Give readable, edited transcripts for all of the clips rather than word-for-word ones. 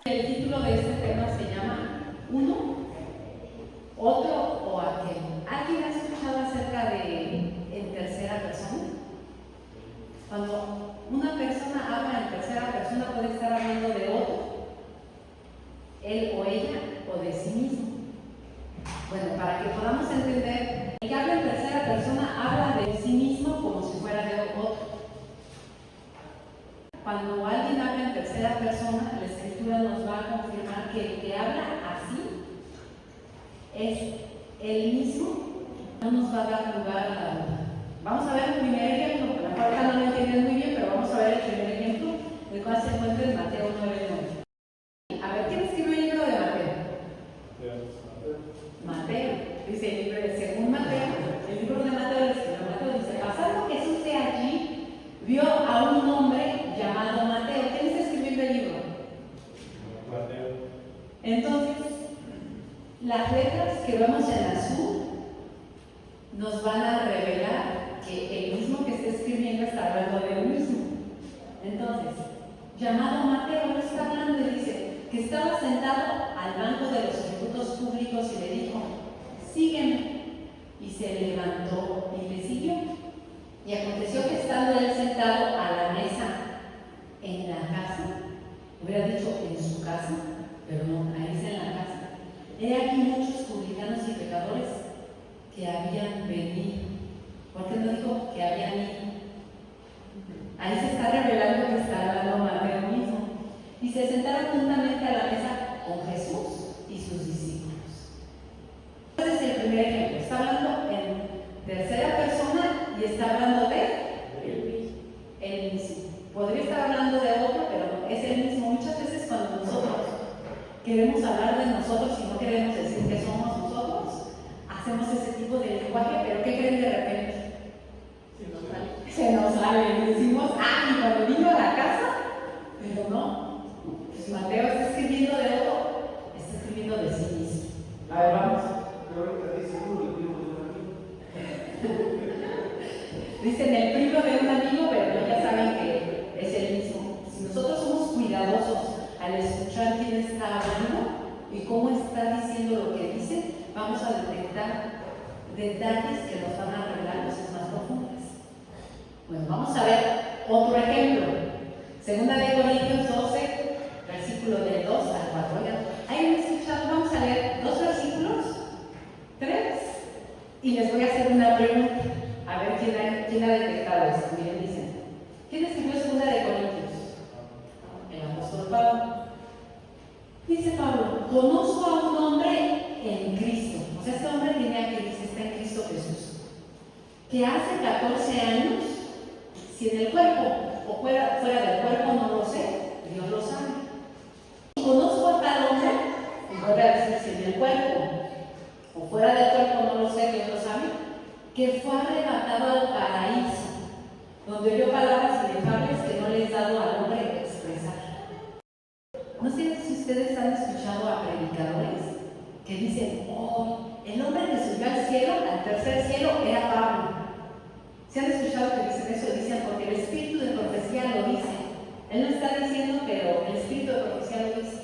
El título de este tema se llama Uno, Otro o Aquel. ¿Alguien ha escuchado acerca de en tercera persona? Cuando una persona habla en tercera persona puede estar hablando de otro, él o ella, o de sí mismo. Bueno, para que podamos entender, el que habla en tercera persona habla de sí mismo como si fuera de otro. Cuando alguien habla en tercera persona, la escritura nos va a confirmar que el que habla así es él mismo, no nos va a dar lugar a la duda. Vamos a ver el primer ejemplo, la falta no lo entienden muy bien, pero vamos a ver el primer ejemplo, el cual se encuentra en Mateo 9:9. A ver, ¿quién escribió el libro de Mateo? Mateo, dice el libro de según Mateo, el libro de Mateo, el escribió Mateo, dice, pasando Jesús de allí, vio a un hombre llamado Mateo. ¿Quién está escribiendo el libro? Mateo. Entonces, las letras que vemos en azul nos van a revelar que el mismo que está escribiendo está hablando de él mismo. Entonces, llamado Mateo, no está hablando y dice que estaba sentado al banco de los tributos públicos y le dijo, sígueme. Y se levantó y le siguió. Y aconteció que estando él sentado a la mesa en la casa, hubiera dicho en su casa, pero no, ahí es en la casa. He aquí muchos publicanos y pecadores que habían venido. ¿Por qué no dijo que habían ido? Ahí se está revelando que está hablando Mateo mismo. Y se sentaron juntamente a la mesa con Jesús y sus discípulos. Ese es el primer ejemplo. Está hablando en tercera persona y está hablando de él mismo. Podría estar hablando de otro, pero es él mismo. Muchas veces cuando nosotros queremos hablar de nosotros y no queremos decir que somos nosotros, hacemos ese tipo de lenguaje, pero ¿qué creen de repente? Se nos sale. Decimos, y cuando vino a la casa, pero no. Pues Mateo está escribiendo de otro, está escribiendo de sí mismo. A ver, vamos. Dicen el primo de un amigo, pero ya saben que es el mismo. Si nosotros somos cuidadosos al escuchar quién está hablando y cómo está diciendo lo que dice, vamos a detectar detalles que nos van a revelar cosas más profundas. Bueno, vamos a ver otro ejemplo. Segunda de Corintios 12, versículo del 2 al 4. Oigan, ¿hay escuchado? Vamos a leer 2 versículos, 3, y les voy a hacer una pregunta. A ver quién ha detectado esto. Miren, dicen, ¿quién escribió Segunda de Corintios? El apóstol Pablo. Dice Pablo, conozco a un hombre en Cristo. O sea, este hombre tiene a Cristo, está en Cristo Jesús, que hace 14 años, si en el cuerpo o fuera del cuerpo no lo sé, Dios lo sabe. Y conozco a tal hombre, y voy a decir si en el cuerpo o fuera del cuerpo no lo sé, Dios lo sabe, que fue arrebatado al paraíso, donde oyó palabras inefables que no les he dado al hombre expresar. No sé si ustedes han escuchado a predicadores que dicen, el hombre que subió al cielo, al tercer cielo, era Pablo. ¿Se han escuchado que dicen eso? Dicen porque el espíritu de profecía lo dice. Él no está diciendo, pero el espíritu de profecía lo dice.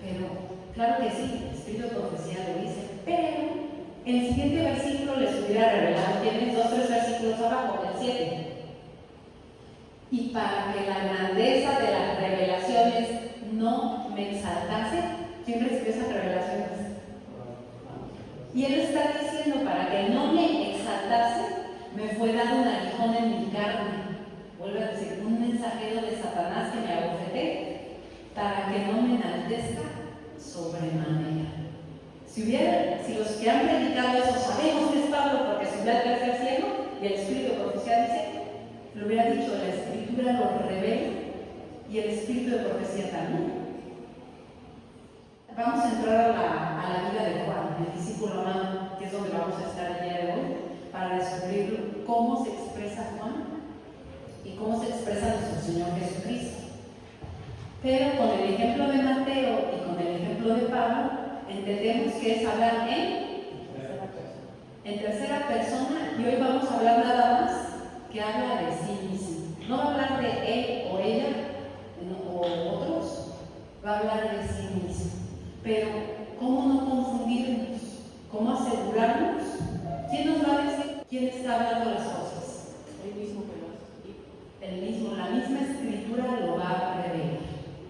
Pero, claro que sí, el espíritu de profecía lo dice, pero el siguiente versículo les hubiera revelado, tienen 2 o 3 versículos abajo, el 7. Y para que la grandeza de las revelaciones no me exaltase, ¿quién recibió esas revelaciones? Y él está diciendo, para que no me exaltase, me fue dado un aguijón en mi carne. Vuelve a decir, un mensajero de Satanás que me abofeté, para que no me enaltezca sobremanera. Si los que han predicado eso sabemos que es Pablo porque subió al tercer cielo y el espíritu de profecía dice, lo hubiera dicho, la escritura lo revela y el espíritu de profecía también. Vamos a entrar a la vida de Juan, el discípulo amado, que es donde vamos a estar el día de hoy, para descubrir cómo se expresa Juan y cómo se expresa nuestro Señor Jesucristo. Pero con el ejemplo de Mateo y con el ejemplo de Pablo, entendemos que es hablar en tercera persona, y hoy vamos a hablar nada más que habla de sí mismo. No va a hablar de él o ella o otros, va a hablar de Pero, ¿cómo no confundirnos? ¿Cómo asegurarnos? ¿Quién nos va a decir quién está hablando las cosas? El mismo que El mismo, la misma escritura lo va a prever.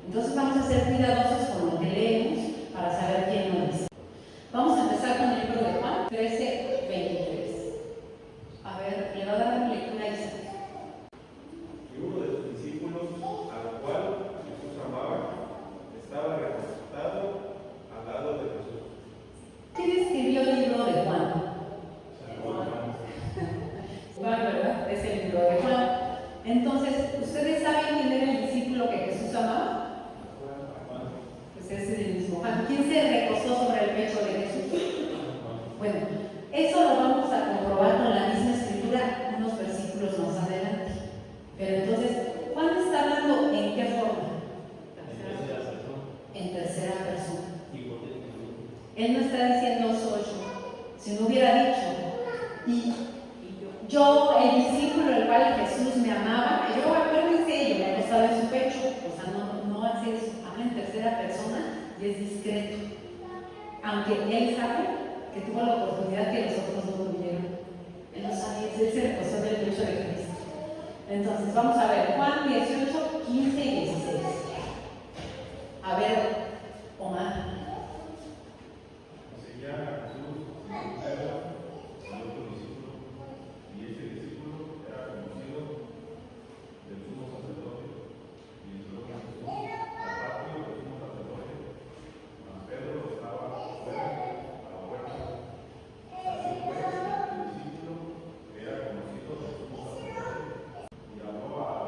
Entonces vamos a ser cuidadosos con lo que leemos para saber quién lo dice. Vamos a empezar con el libro de Juan 13:23. A ver, le va a dar lectura a Isaac. Y uno de sus discípulos, al cual Jesús amaba, estaba recostado al lado de Jesús. ¿Quién escribió el libro de Juan? Juan. Juan, ¿verdad? Es el libro de Juan. Entonces, ¿ustedes saben quién era el discípulo que Jesús amaba? Pues es el mismo Juan. ¿Quién se recostó sobre el pecho de Jesús? Bueno, eso lo vamos a comprobar con la misma escritura unos versículos más adelante. Pero entonces, Juan está hablando ¿en qué forma? En tercera persona. Él no está diciendo soy yo. Si no hubiera dicho, y yo, el discípulo el cual Jesús me amaba, yo acuérdense, yo me acostaba en su pecho. O sea, no hace eso. Habla en tercera persona y es discreto. Aunque él sabe que tuvo la oportunidad que los otros no tuvieron. Él lo sabía, él se recostó del pecho de Cristo. Entonces, vamos a ver, Juan 18, 15 y 16. A ver, Omar. Seguía a Jesús en Pedro y otro discípulo, y ese discípulo era conocido del sumo sacerdote, y entró con Jesús al patio del sumo sacerdote. Mas Pedro estaba fuera a la puerta. Así pues, el discípulo que era conocido del sumo sacerdote, y llamó a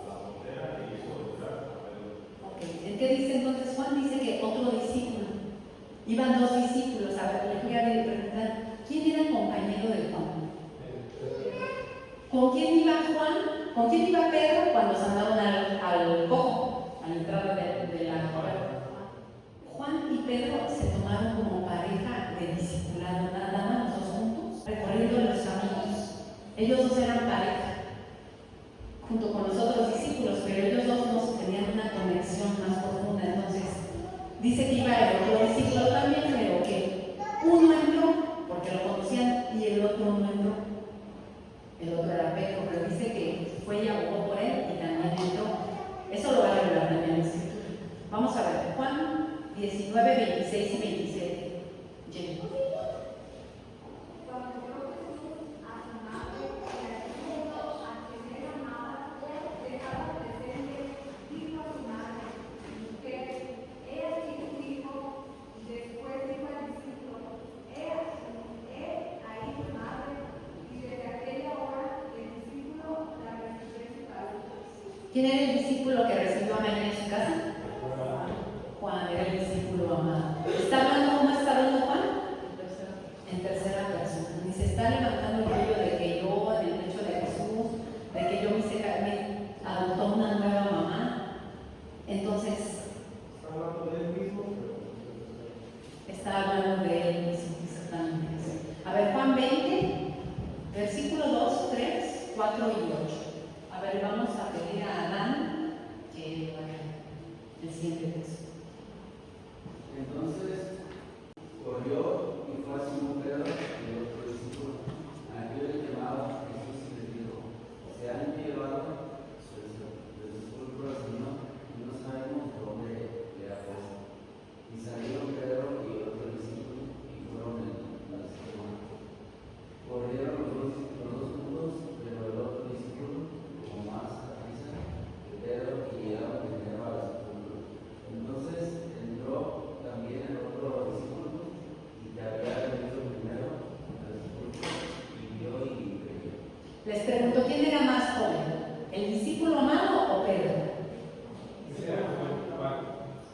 la portera e hizo entrar a Pedro. ¿En qué dice entonces Juan? Dice que otro discípulo. Iban dos discípulos. A ver, le voy a preguntar, ¿quién era el compañero de Juan? ¿Con quién iba Juan? ¿Con quién iba Pedro cuando se andaban al cojo, a la entrada de la puerta? Juan y Pedro se tomaron como pareja de discipulado, nada más los dos juntos, recorriendo los caminos. Ellos dos eran pareja, junto con los otros discípulos, pero ellos dos no tenían una conexión más profunda. Entonces, dice que iba el otro discípulo también, pero que uno entró porque lo conocían y el otro no entró. El otro era Pedro, pero dice que fue y abogó por él y también entró. Eso lo va a revelar también la escritura. Vamos a ver, Juan 19, 26 y 27. Jenny. ¿Quién era el discípulo que recibió a María en su casa? Juan era el discípulo amado. ¿Está hablando cómo está hablando Juan? En tercera persona. Ni se está levantando el rollo de que yo, en el pecho de Jesús, de que yo me adoptó una nueva mamá. Entonces, Está hablando de él mismo, está hablando de él mismo, exactamente. A ver, Juan 20, versículo 2, 3, 4 y 8. A ver, vamos a pedir a Adán que vaya el siguiente texto. Entonces corrió y fue a Simón Pedro y el otro discípulo, a quien le llamaba Jesús, y les dijo: se han llevado su sepulcro al Señor y no sabemos dónde le ha puesto. Y salieron Pedro y el otro discípulo y fueron en la semana. Corrieron los dos juntos, pero el otro discípulo como más aprisa que Pedro, y llegaron primero al sepulcro. Entonces entró también el otro discípulo, y que había venido primero al sepulcro, y vio y creyó. Les pregunto, ¿quién era más joven? ¿El discípulo amado o Pedro?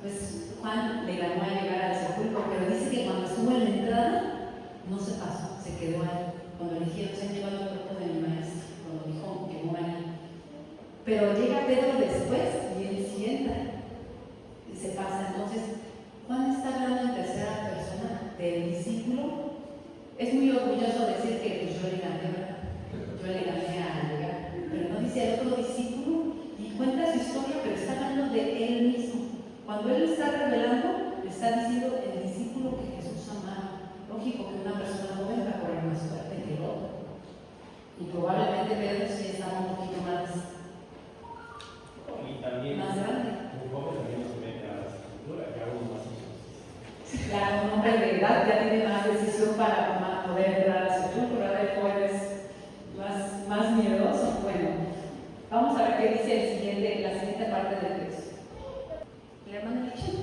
Pues Juan le ganó a llegar al sepulcro, pero dice que cuando estuvo en la entrada no se pasó, se quedó ahí. Cuando le dijeron, se han llevado el cuerpo de mi maestro, cuando dijo, llegó María. Pero llega Pedro después y él sí entra y se pasa. Entonces, Juan está hablando en tercera persona del discípulo. Es muy orgulloso decir que pues, yo le gané, ¿verdad? Yo le gané a llegar. Pero no dice el otro discípulo y cuenta su historia, pero está hablando de él mismo. Cuando él está revelando, le está diciendo el discípulo que Jesús amaba. Lógico que una persona joven va a correr más fuerte que el otro. Y probablemente Pedro sí estaba un poquito más Y también, grande. un joven también se mete a la escritura, que hago más hijos. Sí, claro, un hombre de edad ya tiene más decisión para poder entrar a la escritura, el joven es más miedoso. Bueno, vamos a ver qué dice la siguiente parte del texto. ¿La hermana Alicia?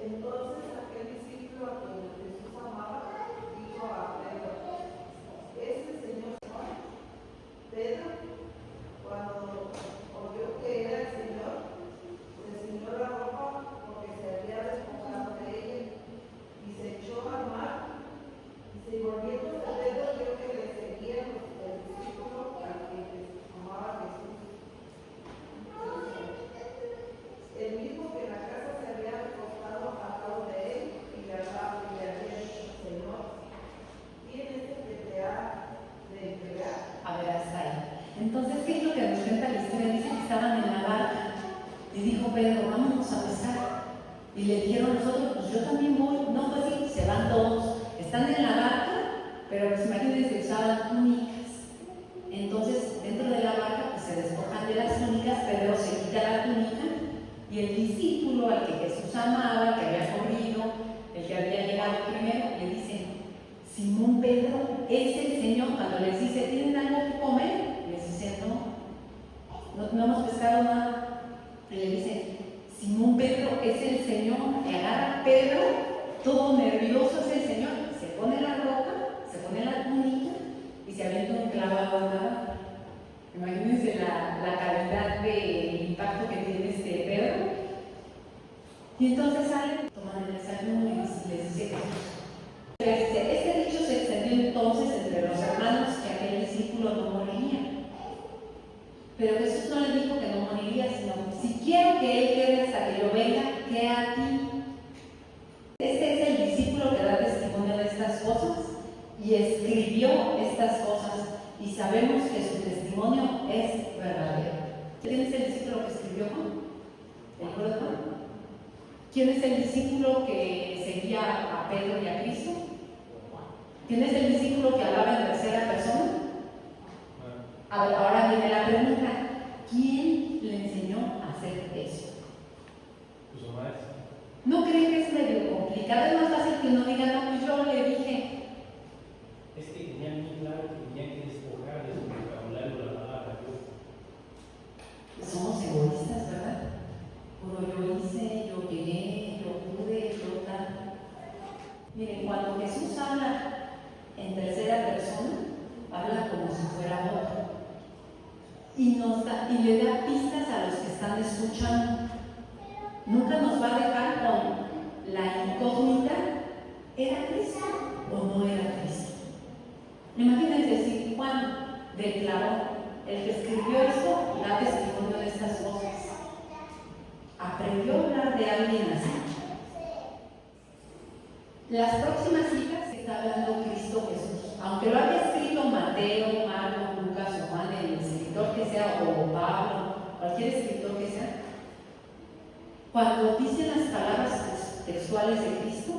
Entonces aquel discípulo a quien Jesús amaba dijo a Pedro: ¿es el Señor? Pedro, cuando oyó que era el Señor, se ciñó la ropa porque se había despojado de ella y se echó al mar. Y volviéndose a Pedro, vio que le seguía el discípulo a quien amaba Jesús. El mismo que en la casa se había recostado al lado de él y le había dicho: Señor, ¿quién es el que te ha de entregar? A ver, hasta ahí. Entonces, ¿qué es lo que nos cuenta la historia? Dice que estaban en la barca y dijo Pedro, vámonos a pescar. Y le dijeron nosotros, pues yo también voy. No, pues sí, se van todos. Están en la barca, pero pues imagínense que usaban túnicas. Entonces, dentro de la barca, pues se despojan de las túnicas, Pedro se quita la túnica y el discípulo al que Jesús amaba, el que había corrido, el que había llegado primero, le dice, Simón Pedro es el Señor. Cuando les dice, ¿tienen algo que comer? Les dice, no hemos pescado nada. Y le dice, Simón Pedro es el Señor. Y agarra a Pedro, todo nervioso es el Señor. Se pone la ropa, se pone la túnica y se avienta un clavado en la barca. Imagínense la calidad de impacto que tiene este Pedro. Y entonces salen, toman el desayuno y les dice Jesús. Este dicho se extendió entonces entre los hermanos que aquel discípulo no moriría. Pero Jesús no le dijo que no moriría, sino si quiero que él quede hasta que yo venga, ¿qué a ti? Este es el discípulo que da testimonio de estas cosas y escribió estas cosas y sabemos que su testimonio es verdadero. ¿Quién es el discípulo que escribió Juan? ¿El libro de Juan? ¿Quién es el discípulo que seguía a Pedro y a Cristo? ¿Quién es el discípulo que hablaba en tercera persona? A ver, ahora viene la pregunta, ¿quién le enseñó a hacer eso? Pues maestro. ¿No creen que es medio complicado? Es más fácil que uno diga, no, pues yo le dije. Es que tenía muy claro que tenía que despojar de su vocabulario la palabra Dios. Somos egoístas, ¿verdad? Puro yo hice, yo llegué, yo pude, yo tal. Miren, cuando Jesús habla en tercera persona, habla como si fuera otro. Y le da pistas a los que están escuchando. Nunca nos va a dejar con la incógnita, ¿era Cristo o no era Cristo? Imagínense si Juan declaró, el que escribió esto da testimonio de estas cosas. ¿Aprendió a hablar de alguien así? Las próximas citas está hablando Cristo Jesús. Aunque lo haya escrito Mateo, Marcos, Lucas o Juan, el escritor que sea, o Pablo, cualquier escritor que sea, cuando dicen las palabras textuales de Cristo,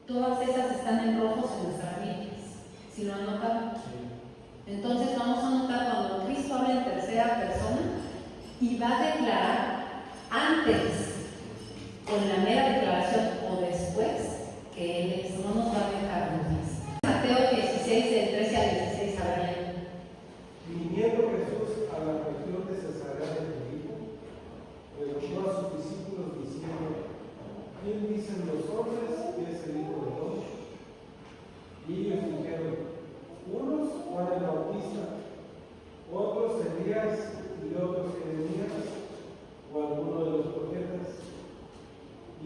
todas esas están en rojos en nuestras Biblias. Si lo anotan. Entonces vamos a notar cuando Cristo habla en tercera persona y va a declarar antes, con la mera declaración o después, que Él es, no nos va a dejar dudas. Mateo 16, del 13 al 16, a ver. Viniendo Jesús a la región de Cesarea de Filipo, preguntó a sus discípulos diciendo, ¿quién dicen los hombres que es el Hijo de Dios? Y ellos dijeron, unos Juan el Bautista, otros Elías y otros Jeremías o alguno de los profetas.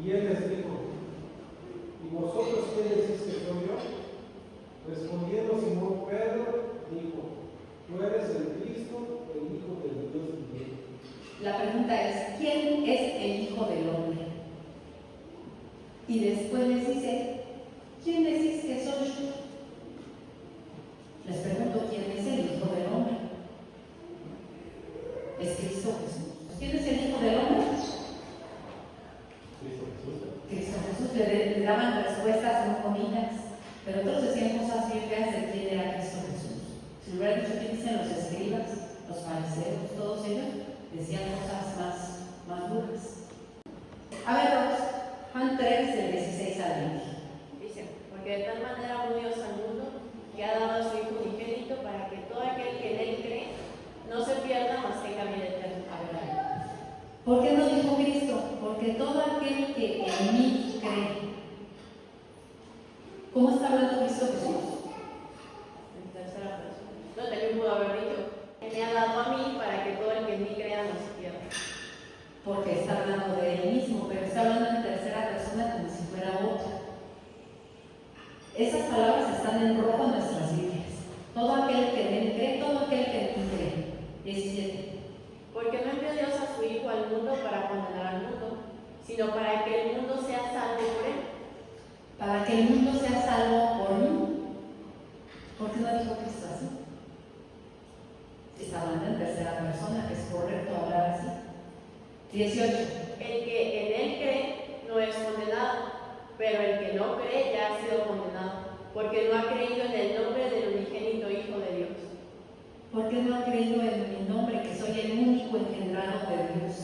Y él les dijo, ¿y vosotros qué decís que soy yo? Respondiendo Simón Pedro, dijo, tú eres el Cristo, el Hijo del Dios viviente. La pregunta es, ¿quién es el Hijo del Hombre? Y después les dice, ¿quién decís que soy yo? Les pregunto, ¿quién es el Hijo del Hombre? Es Cristo Jesús. ¿Quién es el Hijo del Hombre? manera amó Dios al mundo, que ha dado a su Hijo unigénito, para que todo aquel que en Él cree no se pierda, mas tenga vida eterna. ¿Por qué no dijo Cristo? Porque todo aquel que en mí cree. ¿Cómo está hablando Cristo Jesús? En tercera persona. No, también pudo haber dicho, Él me ha dado a mí para que todo el que en mí crea no se pierda. Porque está hablando de él mismo, pero está hablando en tercera persona como si fuera otro. Esas palabras están en rojo en nuestras Biblias. Todo aquel que en él cree, todo aquel que en mí cree. 17. Porque no envió Dios a su Hijo al mundo para condenar al mundo, sino para que el mundo sea salvo por Él. Para que el mundo sea salvo por mí. ¿Por qué no dijo Cristo así? Está hablando en tercera persona, que es correcto hablar así. 18. El que en Él cree no es condenado, pero el que no cree ya ha sido condenado, porque no ha creído en el nombre del unigénito Hijo de Dios. ¿Por qué no ha creído en mi nombre, que soy el único engendrado de Dios?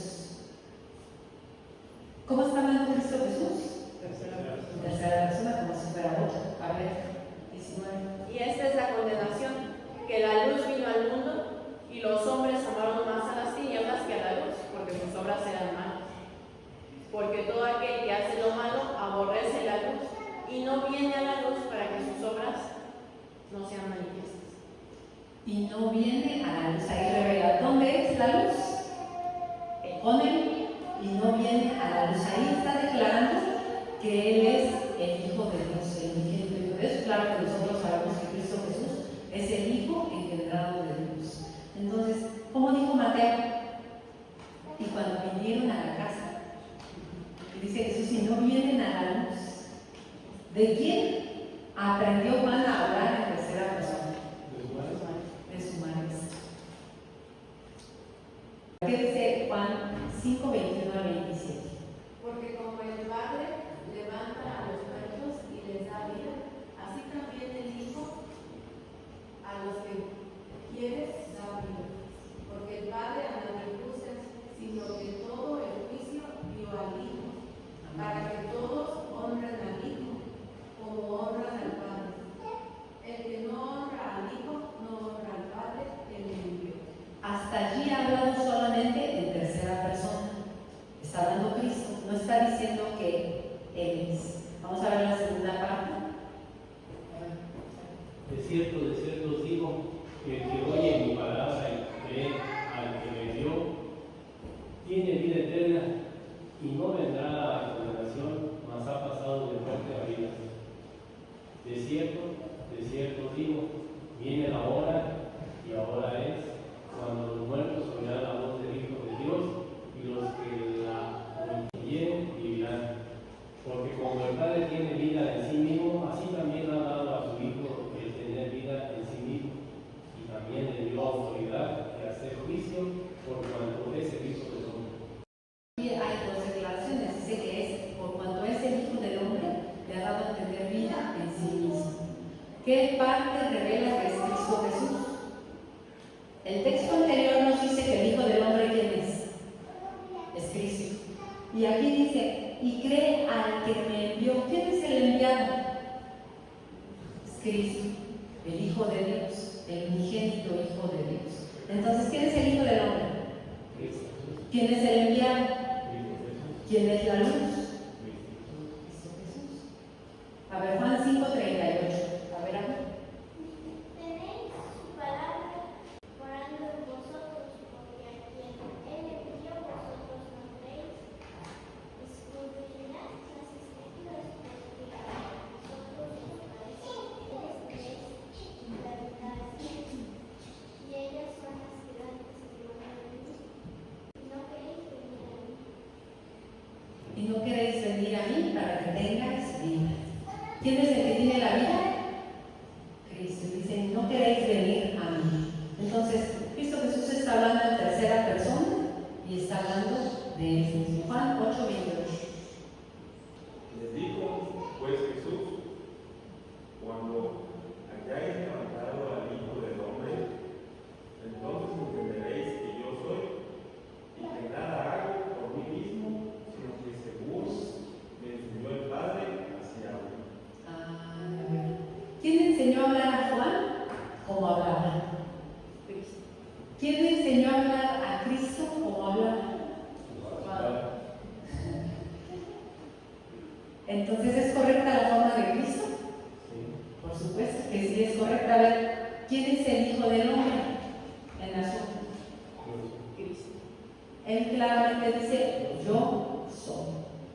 ¿Cómo está hablando Cristo Jesús? En tercera persona, como si fuera otro. A ver, 19. Y esta es la condenación, que la luz vino al mundo, y los hombres amaron más a las tinieblas que a la luz, porque sus obras eran malas. Porque todo aquel que hace lo malo aborrece la luz, y no viene a la luz para que sus obras no sean manifiestas. Y no viene a la luz. Ahí revela, ¿dónde es la luz? Con él, y no viene a la luz. Ahí está declarando que Él es el Hijo de Dios, el unigénito Hijo de Dios. Claro que nosotros sabemos que Cristo Jesús es el Hijo engendrado de Dios. Entonces, ¿cómo dijo Mateo? Y cuando vinieron a la casa, dice Jesús, si no vienen a la luz, ¿de quién aprendió Juan a hablar en tercera persona? De su maestro. ¿Qué dice Juan 5, 21 al 27? Porque como el Padre levanta a los muertos y les da vida, así también el Hijo a los que quiere da vida. Porque el Padre a nadie juzga, sino que todo el juicio dio al Hijo, para que todos honren al Hijo, como honran al Padre. El que no honra al Hijo, no honra al Padre que le envió. Hasta allí ha hablado solamente en tercera persona. Está hablando Cristo, no está diciendo que Él es. Vamos a ver la segunda parte. De cierto os digo, que el que oye mi palabra y cree al que me dio, tiene vida eterna y no vendrá a la condenación, mas ha pasado de muerte a vida. De cierto os digo, viene la hora, y ahora es, cuando los muertos oirán la voz del Hijo de Dios, y los que la oyen vivirán. Porque como el Padre tiene vida en sí mismo, así también ha dado a su Hijo el tener vida en sí mismo. Y también le dio autoridad de hacer juicio por cuanto es el Hijo del Hombre. Y hay dos declaraciones. Dice que es por cuanto es el Hijo del Hombre, le ha dado a tener vida en sí mismo. ¿Qué parte revela que es Cristo Jesús? El texto anterior nos dice que el Hijo del Hombre, ¿quién es? Es Cristo. Y aquí dice, y cree al que me envió. ¿Quién es el enviado? Es Cristo, el Hijo de Dios, el unigénito Hijo de Dios. Entonces, ¿quién es el Hijo del Hombre? ¿Quién es el enviado? ¿Quién es la luz? Cristo Jesús. A ver, Juan 5:38. A ver, acá. Tenéis su palabra morando en vosotros, porque a quien Él envió vosotros no creéis. Escudriñad las Escrituras, porque a vosotros os parece que ellas creéis en verdad, y ellas son las que dan testimonio de mí. Y no queréis venir a mí. Y no enseñó a hablar a Juan como hablaba? Cristo. ¿Quién le enseñó a hablar a Cristo como hablaba? Entonces, ¿es correcta la forma de Cristo? Por supuesto que sí es correcta. A ver, ¿quién es el Hijo del Hombre en la zona? Cristo. Él claramente dice, yo soy.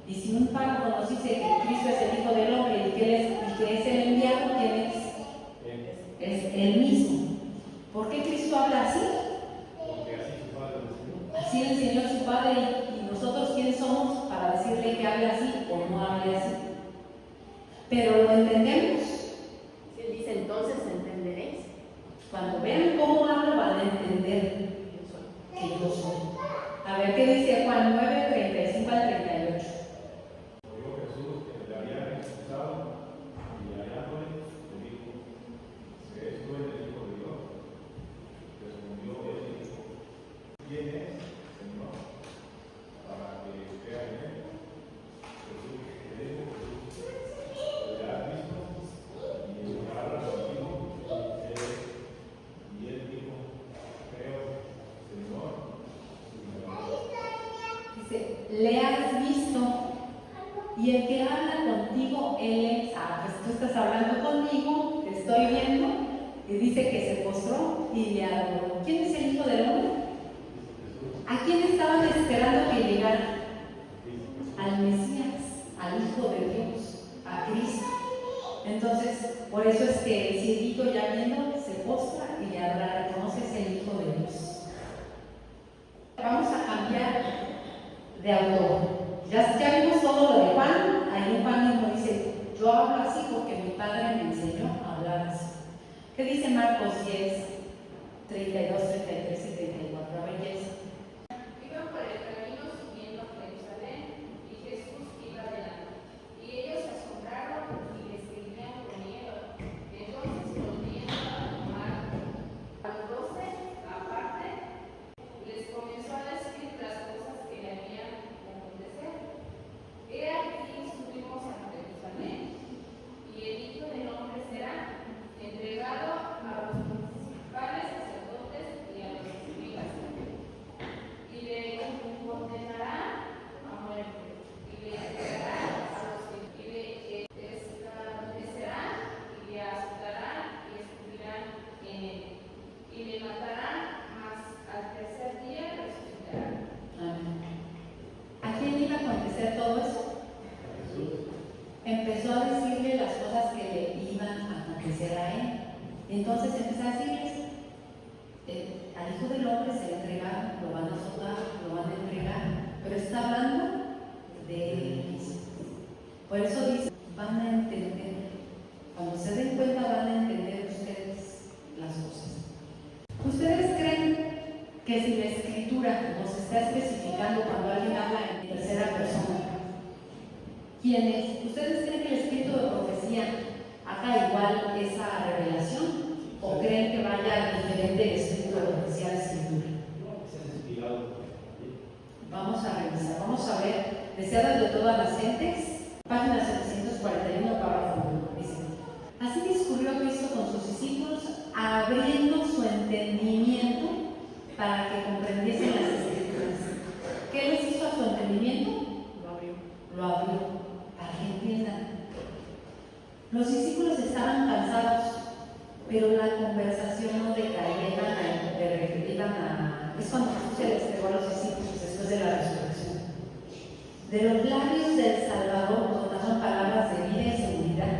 Y si un párrafo nos dice que Cristo es el Hijo del Hombre y que es el enviado, ¿quién es? Es Él mismo. ¿Por qué Cristo habla así? Porque así su padre lo enseñó. Así le enseñó su Padre, y nosotros ¿quiénes somos para decirle que hable así o no hable así? Pero lo entendemos. Si él dice, entonces entenderéis. Cuando vean cómo hablo van a entender que yo soy. A ver qué dice Juan 9, 35 al 38. Oyó Jesús que le habían expulsado y hallándole le dijo: ¿Crees tú en el Hijo de Dios? Respondió él y dijo: ¿Quién es, Señor, para que crea en él? Jesús le dijo: ¿Le has visto? Y habla contigo. Y él dijo: Creo, Señor. Dice, le has visto, y el que habla contigo, él es, pues tú estás hablando conmigo, te estoy viendo, y dice que se postró y le adoró. ¿Quién es el Hijo del Hombre? ¿A quién estaban esperando que llegara? Al Mesías, al Hijo de Dios, a Cristo. Entonces, por eso es que el ciego ya viendo se postra y le adora, reconoce es el Hijo de Dios. Vamos a cambiar de autor. Ya vimos todo lo de Juan. Ahí en Juan mismo dice, yo hablo así porque mi padre me enseñó a hablar así. ¿Qué dice Marcos 10, 32, 33 y 34? A ver, Jess. Iban por el camino subiendo a Jerusalén, y Jesús iba adelante. Y ellos se asombraron y les seguían con miedo. Entonces, volviendo a tomar a los 12 aparte, les comenzó a decir las cosas que le habían acontecer. He aquí subimos a Jerusalén, y el Hijo del Hombre será entregado a los principales sacerdotes y a los escribas, y le condenarán a muerte, y le entregarán a los que y le escarnecerán, y le azotarán y escupirán en él, y le matarán, mas al tercer día resucitará. Amén. ¿A quién iba a acontecer todo eso? Empezó a decirle las cosas que le iban a acontecer a él. Entonces empezó a decirles, al Hijo del Hombre se le entregaron, lo van a azotar, lo van a entregar, pero está hablando de él mismo. Por eso dice, van a entender, cuando se den cuenta van a entender ustedes las cosas. ¿Ustedes creen que si la Escritura nos está especificando cuando alguien habla en tercera persona, quién es? ¿Ustedes creen que el espíritu de profecía haga igual esa revelación? ¿O creen que vaya diferente el espíritu de profecía a la Escritura? Vamos a revisar, vamos a ver, deseadas de todas las gentes, página 741, párrafo 1, dice: así discurrió Cristo con sus discípulos, abriendo su entendimiento para que comprendiesen las Escrituras. ¿Qué les hizo a su entendimiento? Lo abrió para que entiendan. Los discípulos estaban cansados, pero la conversación no decaía, es cuando Jesús se les entregó a los discípulos después de la resurrección. De los labios del Salvador brotaban palabras de vida y seguridad,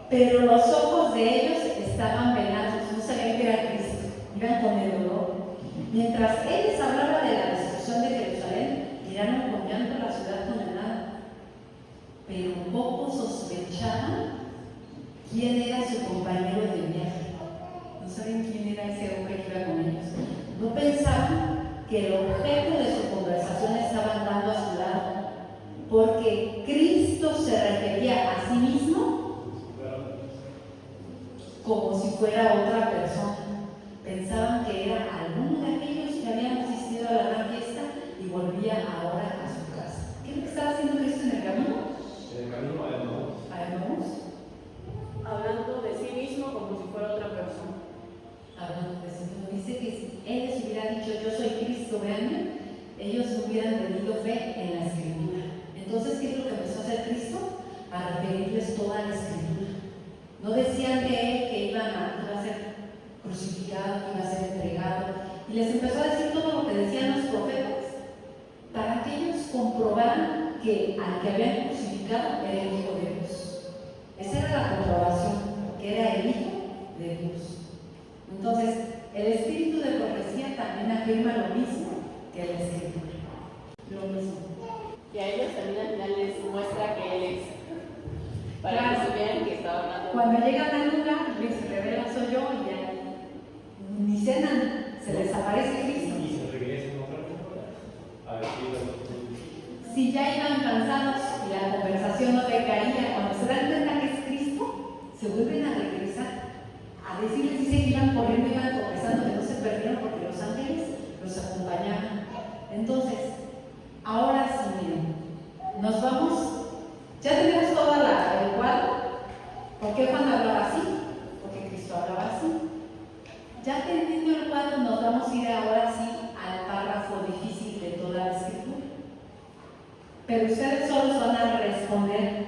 pero los ojos de ellos estaban velados, no sabían que era Cristo, iban con el dolor. Mientras él les hablaba de la destrucción de Jerusalén, miraron con llanto la ciudad condenada, pero poco sospechaban quién era su compañero de viaje. No saben quién era ese hombre que iba con ellos. No pensaban que el objeto de su conversación estaba andando a su lado, porque Cristo se refería a sí mismo como si fuera otra persona. Pensaban que era alguno de aquellos que habían asistido a la gran fiesta y volvía ahora a su casa. ¿Qué es lo que estaba haciendo Cristo en el camino? En el camino a Emaús. ¿A Emaús? Hablando de sí mismo hablando de eso, dice que si Él les hubiera dicho, yo soy Cristo, véanme, ellos no hubieran tenido fe en la Escritura. Entonces, ¿qué es lo que empezó a hacer Cristo? A referirles toda la Escritura. No decían de Él que iba a ser crucificado, que iba a ser entregado, y les empezó a decir todo lo que decían los profetas, para que ellos comprobaran que al que habían crucificado era el Hijo de Dios. Esa era la comprobación, que era el Hijo de Dios. Entonces, el espíritu de profecía también afirma lo mismo que la Escritura. Lo mismo. Y a ellos también al final les muestra que Él es. Para Claro. que supieran que estaba hablando. Cuando llegan al lugar, les revela soy yo y ya ni cenan, se les aparece Cristo. Y se regresan otra temporada a decir las Si ya iban cansados y la conversación no decaía, cuando se dan cuenta que es Cristo, se vuelven a regresar a decirles, dice que iban corriendo, iban tropezando, que no se perdieron porque los ángeles los acompañaban. Entonces, ahora sí, miren, nos vamos, ya tenemos todo el cuadro. ¿Por qué Juan hablaba así? Porque Cristo hablaba así. Ya teniendo el cuadro, nos vamos a ir ahora sí al párrafo difícil de toda la Escritura. Pero ustedes solos van a responder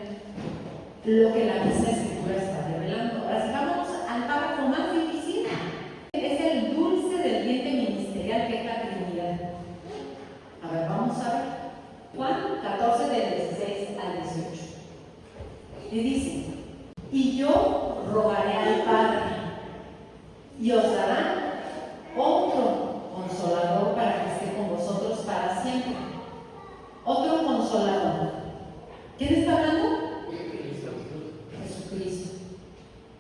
lo que la misma Escritura está revelando. Ahora sí, vamos al párrafo más difícil. Es el dulce del diente ministerial que es la Trinidad. A ver, vamos a ver. Juan 14, del 16 al 18. Y dice, y yo rogaré al Padre, y os dará otro consolador para que esté con vosotros para siempre. Otro consolador. ¿Quién está hablando? Jesucristo.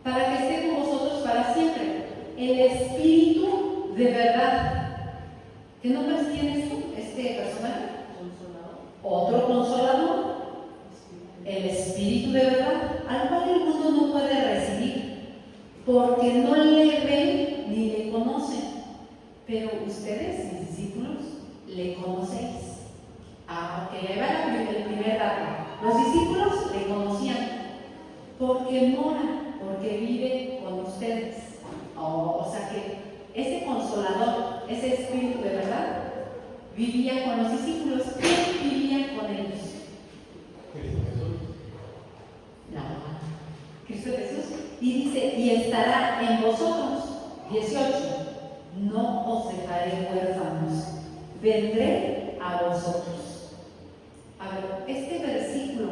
Para que esté con vosotros para siempre. El Espíritu de verdad. ¿Qué nombres tienes tú, este personaje? Otro consolador. El Espíritu de verdad, al cual el mundo no puede recibir, porque no le ven ni le conocen. Pero ustedes, mis discípulos, le conocéis. Ok, ahí va el primer dato. Los discípulos le conocían porque mora, porque vive con ustedes. O sea que ese consolador, ese Espíritu de verdad, vivía con los discípulos. ¿Quién vivía con ellos? Cristo Jesús. Y dice, y estará en vosotros. 18. No os dejaré huérfanos, vendré a vosotros. A ver, este versículo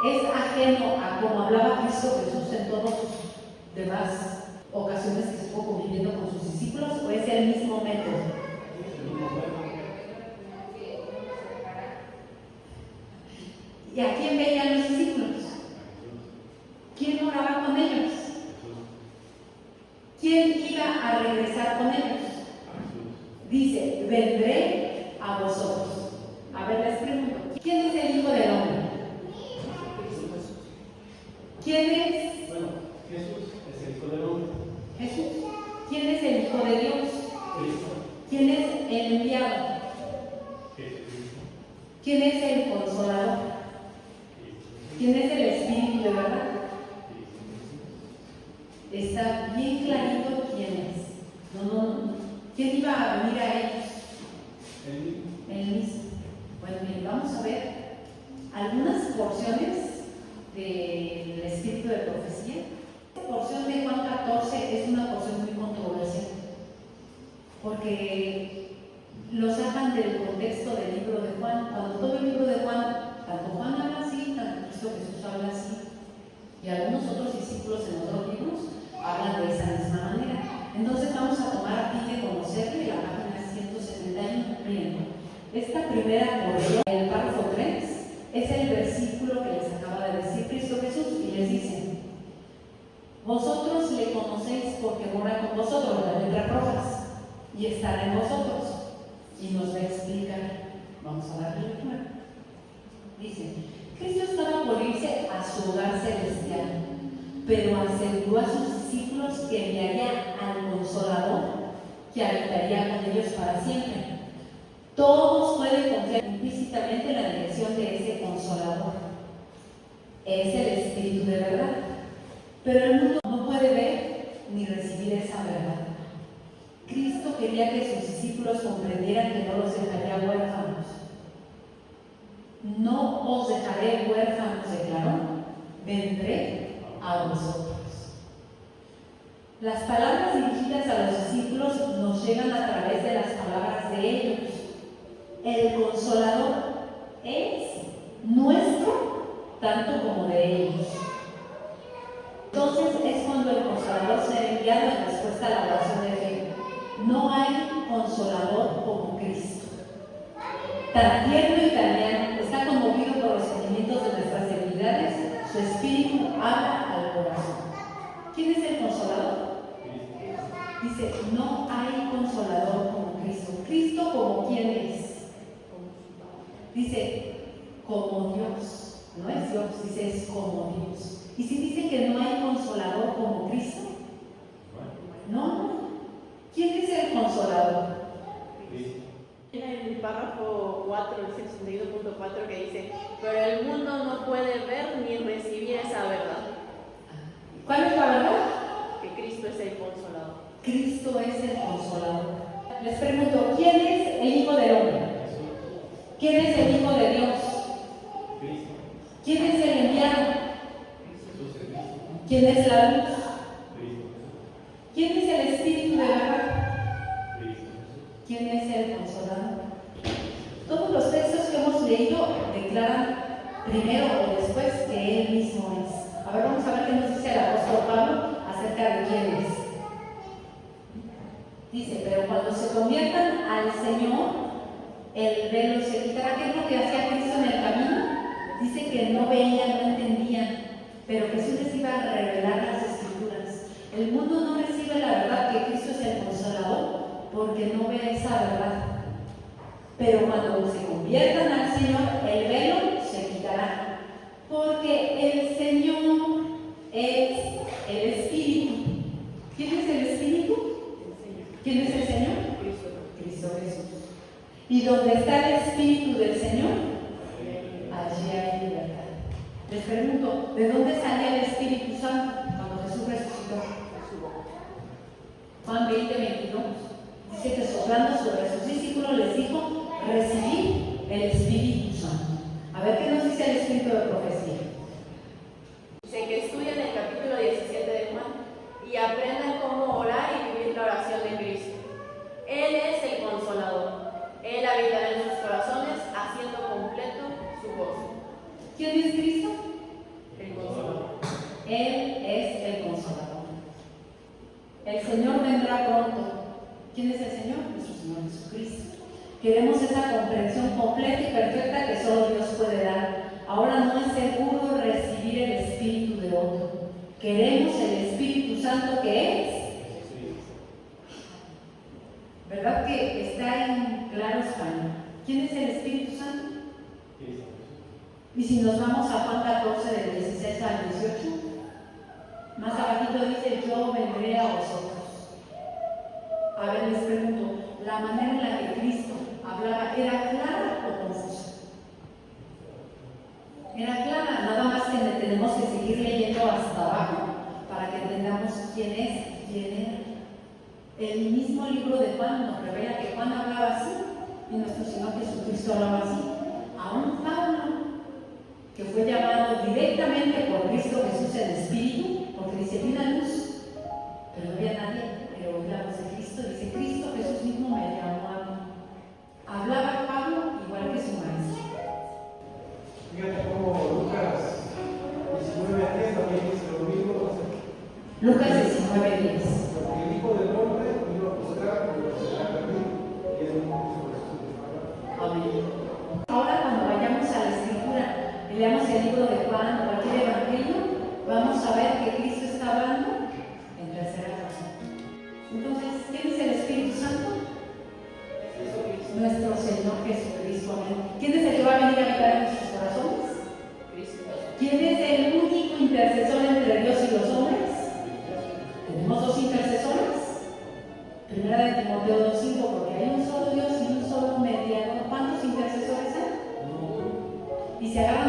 es ajeno a como hablaba Cristo Jesús en todas sus demás ocasiones que estuvo conviviendo con sus discípulos, o es el mismo método. ¿Y a quién veían los discípulos? ¿Quién oraba con ellos? ¿Quién iba a regresar con ellos? Dice, vendré a vosotros. A ver, les pregunto, ¿quién es el Hijo del Hombre? ¿Quién es? Bueno, Jesús es el Hijo del Hombre. Jesús. ¿Quién es el Hijo de Dios? Cristo. ¿Quién es el enviado? Jesucristo. ¿Quién es el consolador? ¿Quién es el Espíritu de verdad? Está bien clarito quién es. No. ¿Quién iba a venir a ellos? Él mismo. Bueno, bien, vamos a ver algunas porciones del Espíritu de Profecía. Esta porción de Juan 14 es una porción muy controversial, porque lo sacan del contexto del libro de Juan. Cuando todo el libro de Juan, tanto Juan habla así, tanto Cristo Jesús habla así, y algunos otros discípulos en otros libros hablan de esa misma manera. Entonces vamos a tomar a fin de conocerle la página 171. Miren, esta primera porción, el párrafo 3, es el versículo que les acaba de decir Cristo Jesús y les dice: vosotros le conocéis porque mora con vosotros, las letras rojas, y estará en vosotros. Y nos va a explicar. Vamos a darle lectura. Dice: Cristo estaba por irse a su hogar celestial, pero aseguró a sus discípulos que enviaría al Consolador que habitaría con ellos para siempre. Todos pueden confiar implícitamente en la dirección de ese Consolador. Es el Espíritu de verdad. Pero el mundo no puede ver ni recibir esa verdad. Cristo quería que sus discípulos comprendieran que no los dejaría huérfanos. No os dejaré huérfanos, declaró, vendré a vosotros. Las palabras dirigidas a los discípulos nos llegan a través de las palabras de ellos. El Consolador es nuestro, tanto como de ellos. Entonces es cuando el Consolador se ha enviado en respuesta a la oración de fe. No hay Consolador como Cristo. Tan tierno y tan llano, está conmovido por los sentimientos de nuestras debilidades, su espíritu habla al corazón. ¿Quién es el Consolador? Dice, no hay Consolador como Cristo. ¿Cristo como quién es? Dice, como Dios. No es Dios, dice, es como Dios. ¿Y si dice que no hay Consolador como Cristo? No. ¿Quién es el Consolador? En el párrafo 4, el 61.4, que dice, pero el mundo no puede ver ni recibir esa verdad. ¿Cuál es la verdad? Que Cristo es el Consolador. Cristo es el Consolador. Les pregunto, ¿quién es el Hijo del Hombre? ¿Quién es el Hijo de Dios? ¿Quién es el enviado? ¿Quién es la luz? ¿Quién es el Espíritu de verdad? ¿Quién es el Consolador? Todos los textos que hemos leído declaran primero o después que Él mismo es. A ver, vamos a ver qué nos dice el apóstol Pablo acerca de quién es. Dice, pero cuando se conviertan al Señor, el velo se quitará. ¿Qué es lo que hacía Cristo en el camino? Dice que no veían, no entendían, pero Jesús les iba a revelar las Escrituras. El mundo no recibe la verdad que Cristo es el Consolador porque no ve esa verdad. Pero cuando se conviertan al Señor, el velo se quitará. Porque el Señor es el Espíritu. ¿Quién es el Espíritu? ¿Quién es el Señor? Cristo Jesús. Y donde está el Espíritu del Señor, allí hay libertad. Les pregunto, ¿de dónde salía el Espíritu Santo cuando Jesús resucitó? Juan 20:22 dice que soplando sobre sus discípulos les dijo, recibid el Espíritu Santo. A ver qué nos dice el Espíritu de profecía. Dice que estudien el capítulo 17 de Juan y aprendan cómo orar y vivir la oración de Cristo. Él es el Consolador. Él habitará en sus corazones haciendo completo su gozo. ¿Quién es Cristo? El Consolador. Él es el Consolador. El Señor vendrá pronto. ¿Quién es el Señor? Nuestro Señor Jesucristo. Queremos esa comprensión completa y perfecta que solo Dios puede dar. Ahora no es seguro recibir el Espíritu de otro. Queremos el Espíritu Santo que es. ¿Verdad que está en claro español? ¿Quién es el Espíritu Santo? Y si nos vamos a Juan 14, del 16 al 18, más abajito dice, yo vendré a vosotros. A ver, les pregunto, ¿la manera en la que Cristo hablaba era clara o confusa? Era clara, nada más que tenemos que seguir leyendo hasta abajo para que entendamos quién es, quién era. El mismo libro de Juan nos revela que Juan hablaba así y nuestro Señor Jesucristo hablaba así. Aún Pablo, que fue llamado directamente por Cristo Jesús en espíritu, porque dice, vi una luz, pero no había nadie, pero oí la voz de Cristo, dice, Cristo Jesús mismo me llamó a mí. Hablaba Pablo igual que su maestro. Fíjate cómo Lucas 19:10 también dice lo mismo. Lucas 19:10. Porque el Hijo del Hombre vino a buscar lo que será perdido. Y es un poco sobre su palabra. Amén. Ahora cuando vayamos a la Escritura y leamos el libro de Juan o cualquier evangelio, vamos a ver que Cristo está hablando en tercera persona. Entonces, ¿quién es el Espíritu Santo? Nuestro Señor Jesucristo. Amén. ¿Quién es el que va a venir a habitar en nuestros corazones? Cristo. ¿Quién es el único intercesor entre Dios y los hombres? ¿Tenemos dos intercesores? Primera de Timoteo 2:5, porque hay un solo Dios y un solo mediador. ¿Cuántos intercesores hay? Y se agarra